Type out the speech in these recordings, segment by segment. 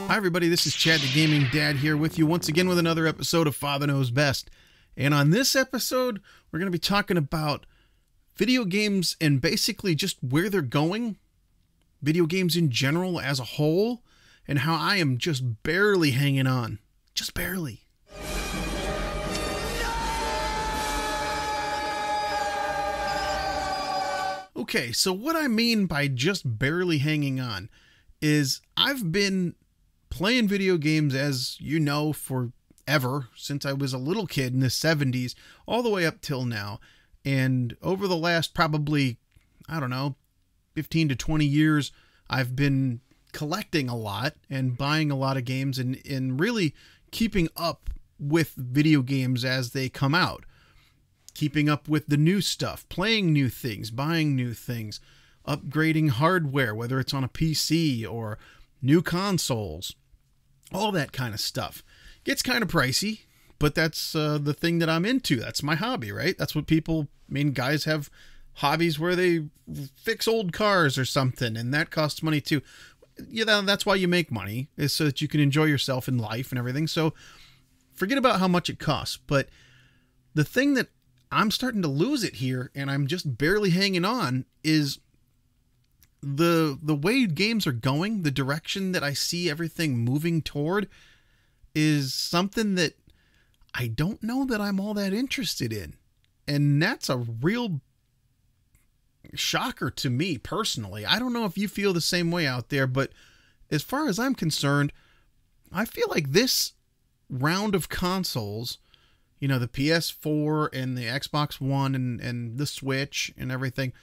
Hi everybody, this is Chad the Gaming Dad here with you once again with another episode of Father Knows Best. And on this episode, we're going to be talking about video games and basically just where they're going, video games in general as a whole, and how I am just barely hanging on. Just barely. Okay, so what I mean by just barely hanging on is I've been playing video games, as you know, forever, since I was a little kid in the 70s, all the way up till now. And over the last probably, I don't know, 15 to 20 years, I've been collecting a lot and buying a lot of games and really keeping up with video games as they come out. Keeping up with the new stuff, playing new things, buying new things, upgrading hardware, whether it's on a PC or new consoles, all that kind of stuff. Gets kind of pricey, but that's the thing that I'm into. That's my hobby, right? That's what people, I mean, guys have hobbies where they fix old cars or something, and that costs money too. Yeah, that's why you make money, is so that you can enjoy yourself in life and everything. So forget about how much it costs. But the thing that I'm starting to lose it here, and I'm just barely hanging on, is the way games are going, the direction that I see everything moving toward is something that I don't know that I'm all that interested in. And that's a real shocker to me personally. I don't know if you feel the same way out there, but as far as I'm concerned, I feel like this round of consoles, you know, the PS4 and the Xbox One and the Switch and everything,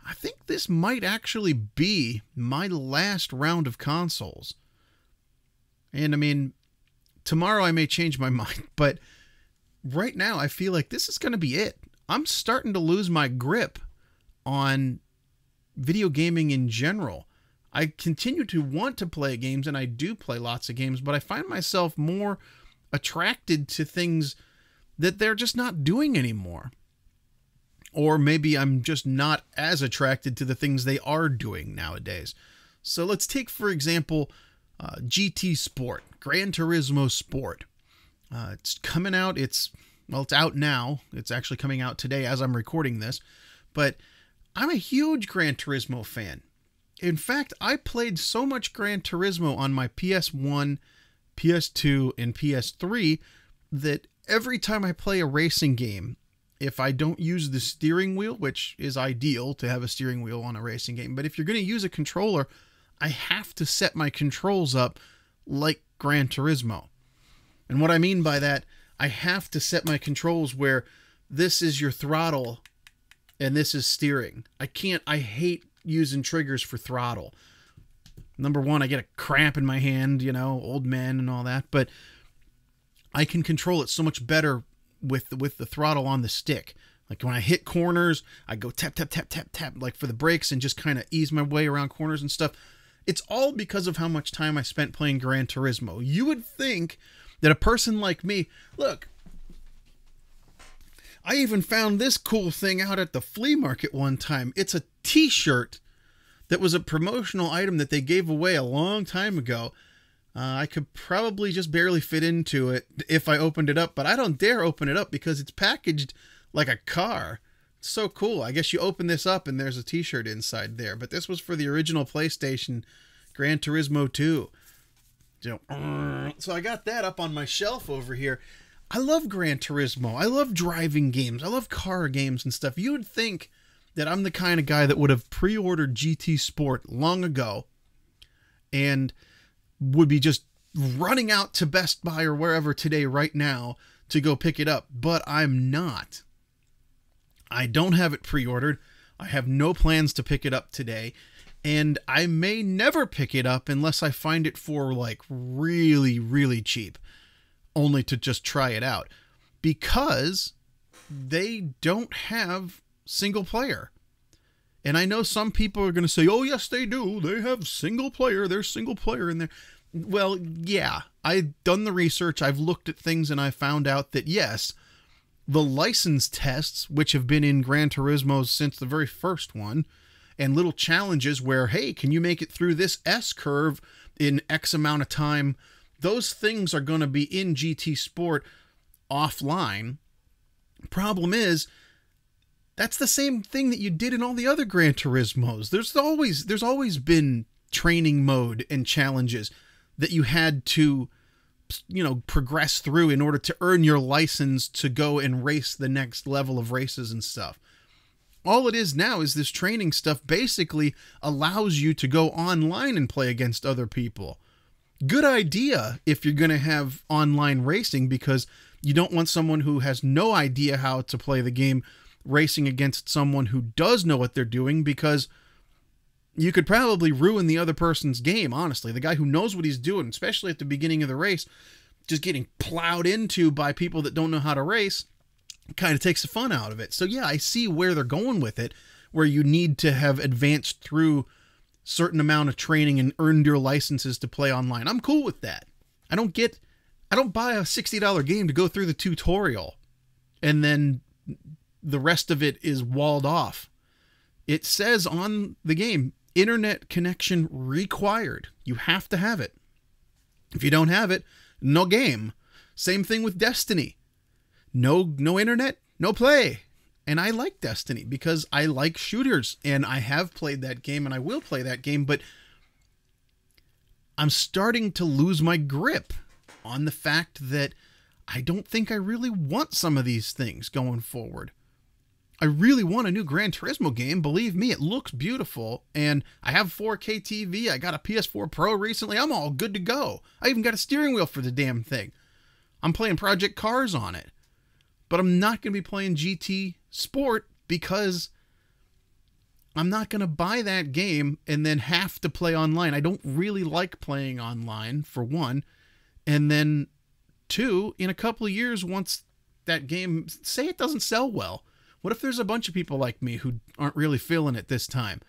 I think this might actually be my last round of consoles. And I mean, tomorrow I may change my mind, but right now I feel like this is going to be it. I'm starting to lose my grip on video gaming in general. I continue to want to play games, and I do play lots of games, but I find myself more attracted to things that they're just not doing anymore. Or maybe I'm just not as attracted to the things they are doing nowadays. So let's take, for example, GT Sport, Gran Turismo Sport. It's coming out. It's out now. It's actually coming out today as I'm recording this. But I'm a huge Gran Turismo fan. In fact, I played so much Gran Turismo on my PS1, PS2, and PS3 that every time I play a racing game, if I don't use the steering wheel, which is ideal to have a steering wheel on a racing game, but if you're going to use a controller, I have to set my controls up like Gran Turismo. And what I mean by that, I have to set my controls where this is your throttle and this is steering. I hate using triggers for throttle. Number one, I get a cramp in my hand, you know, old man and all that, but I can control it so much better with the throttle on the stick. Like when I hit corners, I go tap, tap, tap, tap, tap, like for the brakes, and just kind of ease my way around corners and stuff. It's all because of how much time I spent playing Gran Turismo. You would think that a person like me, look, I even found this cool thing out at the flea market one time. It's a t-shirt that was a promotional item that they gave away a long time ago. I could probably just barely fit into it if I opened it up, but I don't dare open it up because it's packaged like a car. It's so cool. I guess you open this up and there's a t-shirt inside there, but this was for the original PlayStation Gran Turismo 2. So I got that up on my shelf over here. I love Gran Turismo. I love driving games. I love car games and stuff. You would think that I'm the kind of guy that would have pre-ordered GT Sport long ago and would be just running out to Best Buy or wherever today right now to go pick it up, but I'm not. I don't have it pre-ordered. I have no plans to pick it up today, and I may never pick it up unless I find it for like really, really cheap, only to just try it out, because they don't have single player. And I know some people are going to say, oh, yes, they do. They have single player. There's single player in there. Well, yeah, I've done the research. I've looked at things and I found out that, yes, the license tests, which have been in Gran Turismo since the very first one, and little challenges where, hey, can you make it through this S curve in X amount of time. Those things are going to be in GT Sport offline. Problem is, that's the same thing that you did in all the other Gran Turismos. There's always been training mode and challenges that you had to, progress through in order to earn your license to go and race the next level of races and stuff. All it is now is this training stuff basically allows you to go online and play against other people. Good idea if you're going to have online racing, because you don't want someone who has no idea how to play the game racing against someone who does know what they're doing, because you could probably ruin the other person's game, honestly. The guy who knows what he's doing, especially at the beginning of the race, just getting plowed into by people that don't know how to race, kind of takes the fun out of it. So yeah, I see where they're going with it, where you need to have advanced through certain amount of training and earned your licenses to play online. I'm cool with that. I don't buy a $60 game to go through the tutorial and then the rest of it is walled off. It says on the game, internet connection required. You have to have it. If you don't have it, no game. Same thing with Destiny. No internet, no play. And I like Destiny because I like shooters, and I have played that game and I will play that game, but I'm starting to lose my grip on the fact that I don't think I really want some of these things going forward. I really want a new Gran Turismo game. Believe me, it looks beautiful, and I have 4K TV. I got a PS4 Pro recently. I'm all good to go. I even got a steering wheel for the damn thing. I'm playing Project Cars on it. But I'm not going to be playing GT Sport because I'm not going to buy that game and then have to play online. I don't really like playing online, for one. And then, two, in a couple of years, once that game, say it doesn't sell well, what if there's a bunch of people like me who aren't really feeling it this time?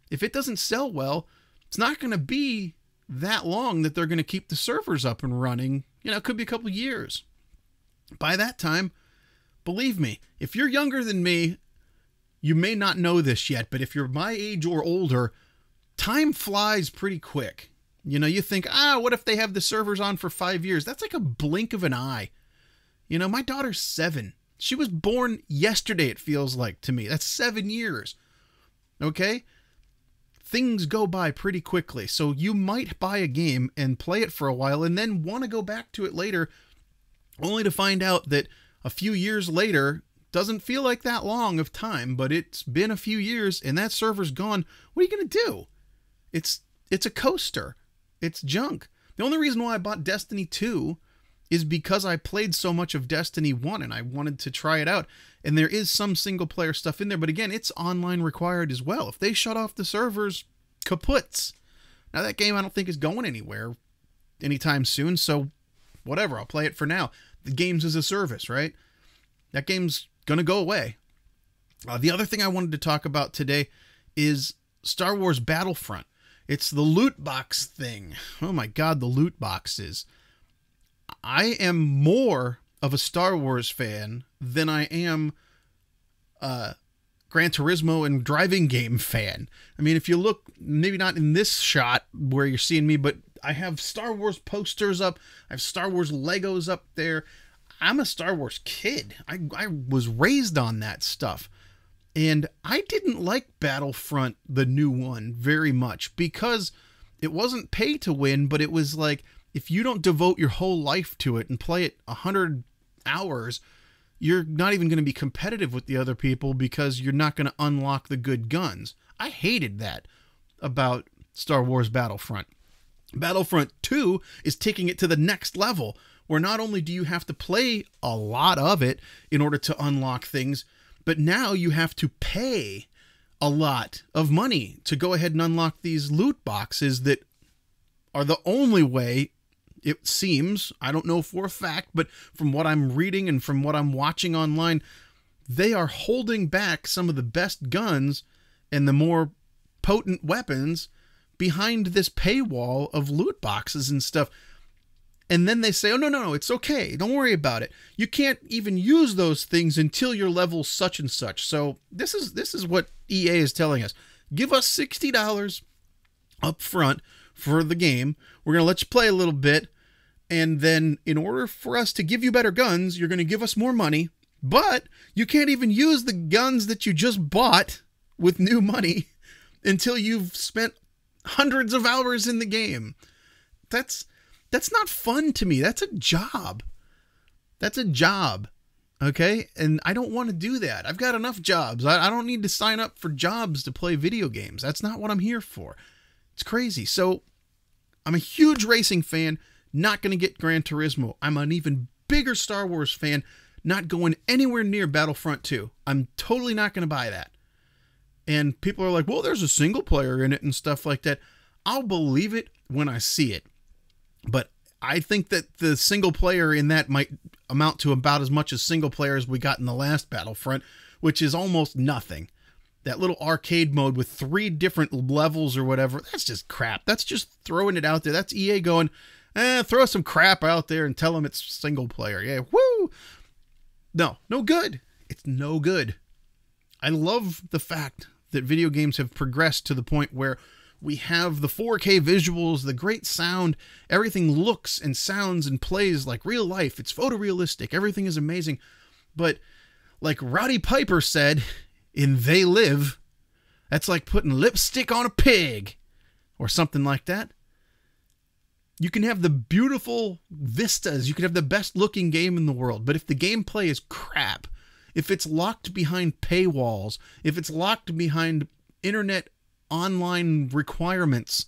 If it doesn't sell well, it's not going to be that long that they're going to keep the servers up and running. It could be a couple of years. By that time, believe me, if you're younger than me, you may not know this yet, but if you're my age or older, time flies pretty quick. You think, what if they have the servers on for 5 years? That's like a blink of an eye. My daughter's 7. She was born yesterday, it feels like to me. That's 7 years. Okay? Things go by pretty quickly. So you might buy a game and play it for a while and then want to go back to it later, only to find out that a few years later doesn't feel like that long of time, but it's been a few years and that server's gone. What are you going to do? It's a coaster. It's junk. The only reason why I bought Destiny 2 is because I played so much of Destiny 1 and I wanted to try it out. And there is some single player stuff in there, but again, it's online required as well. If they shut off the servers, kaputs. Now that game I don't think is going anywhere anytime soon, so whatever, I'll play it for now. The game's as a service, right? That game's gonna go away. The other thing I wanted to talk about today is Star Wars Battlefront. It's the loot box thing. Oh my god, the loot boxes. I am more of a Star Wars fan than I am a Gran Turismo and driving game fan. I mean, if you look, maybe not in this shot where you're seeing me, but I have Star Wars posters up. I have Star Wars Legos up there. I'm a Star Wars kid. I was raised on that stuff. And I didn't like Battlefront, the new one, very much because it wasn't pay to win, but it was like, if you don't devote your whole life to it and play it 100 hours, you're not even going to be competitive with the other people because you're not going to unlock the good guns. I hated that about Star Wars Battlefront. Battlefront 2 is taking it to the next level, where not only do you have to play a lot of it in order to unlock things, but now you have to pay a lot of money to go ahead and unlock these loot boxes that are the only way, it seems, I don't know for a fact, but from what I'm reading and from what I'm watching online, they are holding back some of the best guns and the more potent weapons behind this paywall of loot boxes and stuff. And then they say, oh, no, it's okay. Don't worry about it. You can't even use those things until you're level such and such. So this is what EA is telling us. Give us $60 up front for the game. We're going to let you play a little bit. And then in order for us to give you better guns, you're going to give us more money. But you can't even use the guns that you just bought with new money until you've spent hundreds of hours in the game. That's not fun to me. That's a job. That's a job. Okay? And I don't want to do that. I've got enough jobs. I don't need to sign up for jobs to play video games. That's not what I'm here for. It's crazy. So I'm a huge racing fan. Not going to get Gran Turismo. I'm an even bigger Star Wars fan. Not going anywhere near Battlefront 2. I'm totally not going to buy that. And people are like, well, there's a single player in it and stuff like that. I'll believe it when I see it. But I think that the single player in that might amount to about as much as single player as we got in the last Battlefront, which is almost nothing. That little arcade mode with 3 different levels or whatever, that's just crap. That's just throwing it out there. That's EA going, throw some crap out there and tell them it's single player. Yeah, woo! No good. It's no good. I love the fact that video games have progressed to the point where we have the 4K visuals, the great sound, everything looks and sounds and plays like real life. It's photorealistic. Everything is amazing. But like Roddy Piper said in They Live, that's like putting lipstick on a pig or something like that. You can have the beautiful vistas. You can have the best looking game in the world. But if the gameplay is crap, if it's locked behind paywalls, if it's locked behind internet online requirements,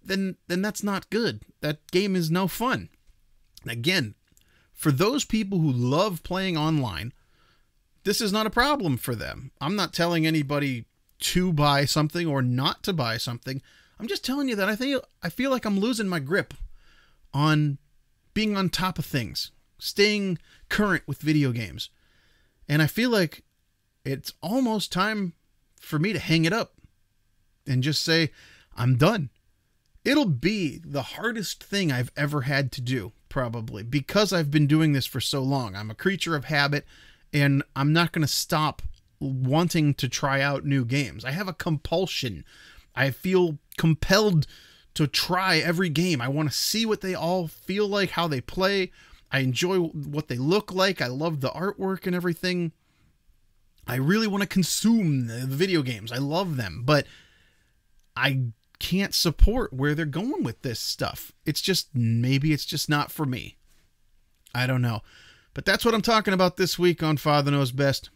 then that's not good. That game is no fun. Again, for those people who love playing online, this is not a problem for them. I'm not telling anybody to buy something or not to buy something. I'm just telling you that I feel like I'm losing my grip on being on top of things, staying current with video games. And I feel like it's almost time for me to hang it up and just say, I'm done. It'll be the hardest thing I've ever had to do, probably, because I've been doing this for so long. I'm a creature of habit, and I'm not going to stop wanting to try out new games. I have a compulsion. I feel compelled to try every game. I want to see what they all feel like, how they play. I enjoy what they look like. I love the artwork and everything. I really want to consume the video games. I love them, but I can't support where they're going with this stuff. It's just, maybe it's just not for me. I don't know. But that's what I'm talking about this week on Father Knows Best.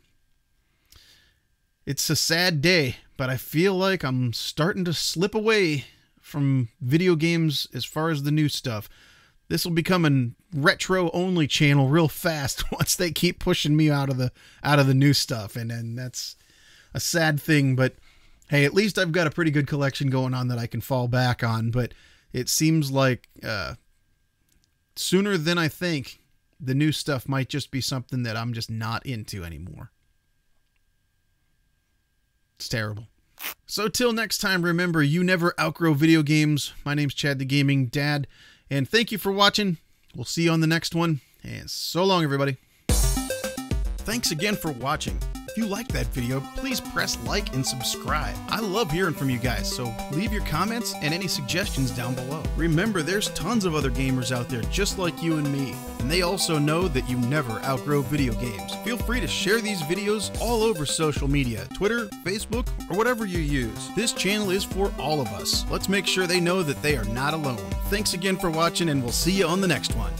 It's a sad day, but I feel like I'm starting to slip away from video games as far as the new stuff. This will become a retro-only channel real fast once they keep pushing me out of the new stuff, and then that's a sad thing. But hey, at least I've got a pretty good collection going on that I can fall back on. But it seems like sooner than I think, the new stuff might just be something that I'm just not into anymore. It's terrible. So till next time, remember, you never outgrow video games. My name's Chad the Gaming Dad, and thank you for watching. We'll see you on the next one, and so long, everybody. Thanks again for watching. If you liked that video, please press like and subscribe. I love hearing from you guys, so leave your comments and any suggestions down below. Remember, there's tons of other gamers out there just like you and me, and they also know that you never outgrow video games. Feel free to share these videos all over social media, Twitter, Facebook, or whatever you use. This channel is for all of us. Let's make sure they know that they are not alone. Thanks again for watching, and we'll see you on the next one.